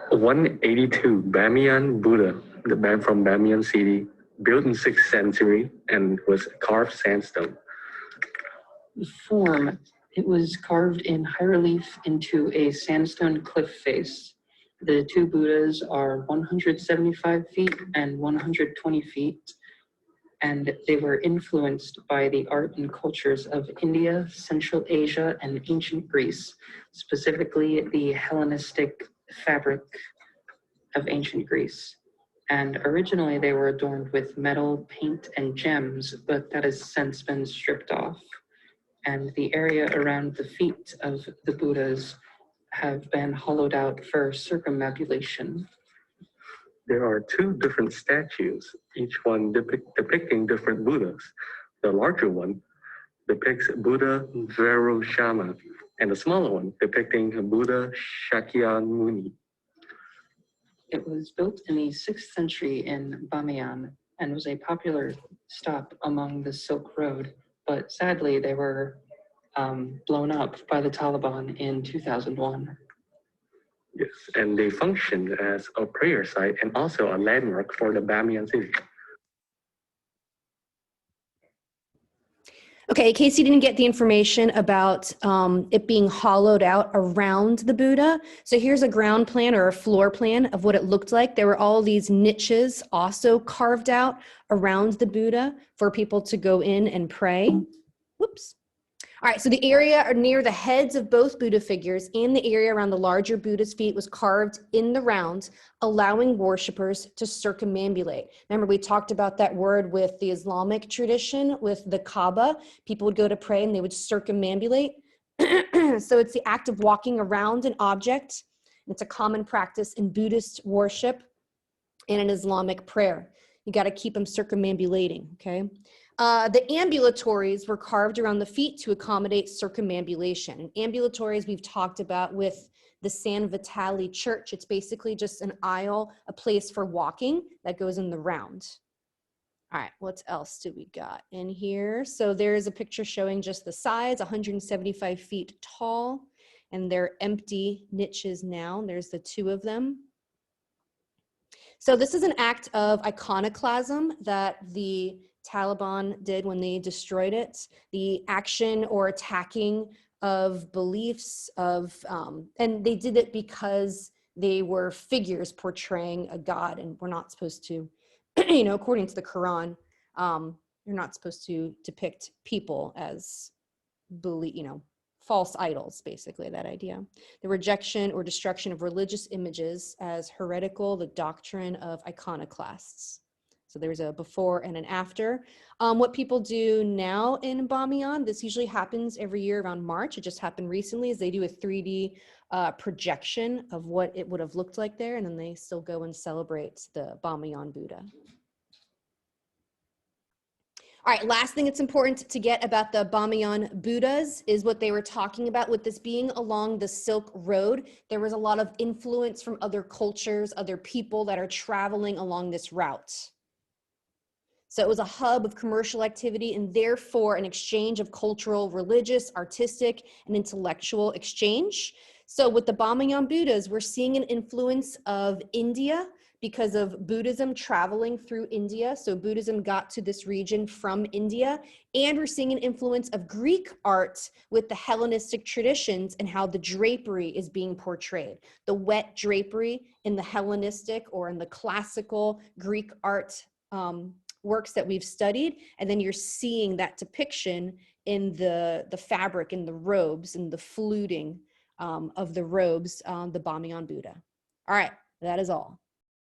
182 Bamiyan Buddha, the man from Bamiyan city, built in 6th century and was carved sandstone. Form. It was carved in high relief into a sandstone cliff face. The two Buddhas are 175 feet and 120 feet, and they were influenced by the art and cultures of India, Central Asia, and ancient Greece, specifically the Hellenistic fabric of ancient Greece. And originally they were adorned with metal, paint, and gems, but that has since been stripped off. And the area around the feet of the Buddhas have been hollowed out for circumambulation. There are two different statues, each one depicting different Buddhas. The larger one depicts Buddha Vairocana, and the smaller one depicting Buddha Shakyamuni. It was built in the 6th century in Bamiyan and was a popular stop among the Silk Road, but sadly they were blown up by the Taliban in 2001. Yes, and they functioned as a prayer site and also a landmark for the Bamiyan city. Okay, in case you didn't get the information about it being hollowed out around the Buddha. So here's a ground plan or a floor plan of what it looked like. There were all these niches also carved out around the Buddha for people to go in and pray. Whoops. All right, so the area near the heads of both Buddha figures and the area around the larger Buddha's feet was carved in the round, allowing worshipers to circumambulate. Remember, we talked about that word with the Islamic tradition, with the Kaaba. People would go to pray and they would circumambulate. So it's the act of walking around an object. It's a common practice in Buddhist worship and in Islamic prayer. You got to keep them circumambulating, okay? The ambulatories were carved around the feet to accommodate circumambulation. And ambulatories we've talked about with the San Vitale Church. It's basically just an aisle, a place for walking that goes in the round. All right, what else do we got in here? So there's a picture showing just the sides, 175 feet tall, and they're empty niches now. There's the two of them. So this is an act of iconoclasm that the Taliban did when they destroyed it. The action or attacking of beliefs of, and they did it because they were figures portraying a god, and we're not supposed to, you know, according to the Quran, you're not supposed to depict people as, you know, false idols, basically, that idea. The rejection or destruction of religious images as heretical, the doctrine of iconoclasts. So there's a before and an after. What people do now in Bamiyan, this usually happens every year around March. It just happened recently, is they do a 3D projection of what it would have looked like there, and then they still go and celebrate the Bamiyan Buddha. All right, last thing it's important to get about the Bamiyan Buddhas is what they were talking about with this being along the Silk Road. There was a lot of influence from other cultures, other people that are traveling along this route. So it was a hub of commercial activity and therefore an exchange of cultural, religious, artistic, and intellectual exchange. So with the Bamiyan Buddhas, we're seeing an influence of India because of Buddhism traveling through India. So Buddhism got to this region from India. And we're seeing an influence of Greek art with the Hellenistic traditions and how the drapery is being portrayed. The wet drapery in the Hellenistic or in the classical Greek art works that we've studied. And then you're seeing that depiction in the fabric, in the robes, and the fluting of the robes, the Bamiyan Buddha. All right, that is all.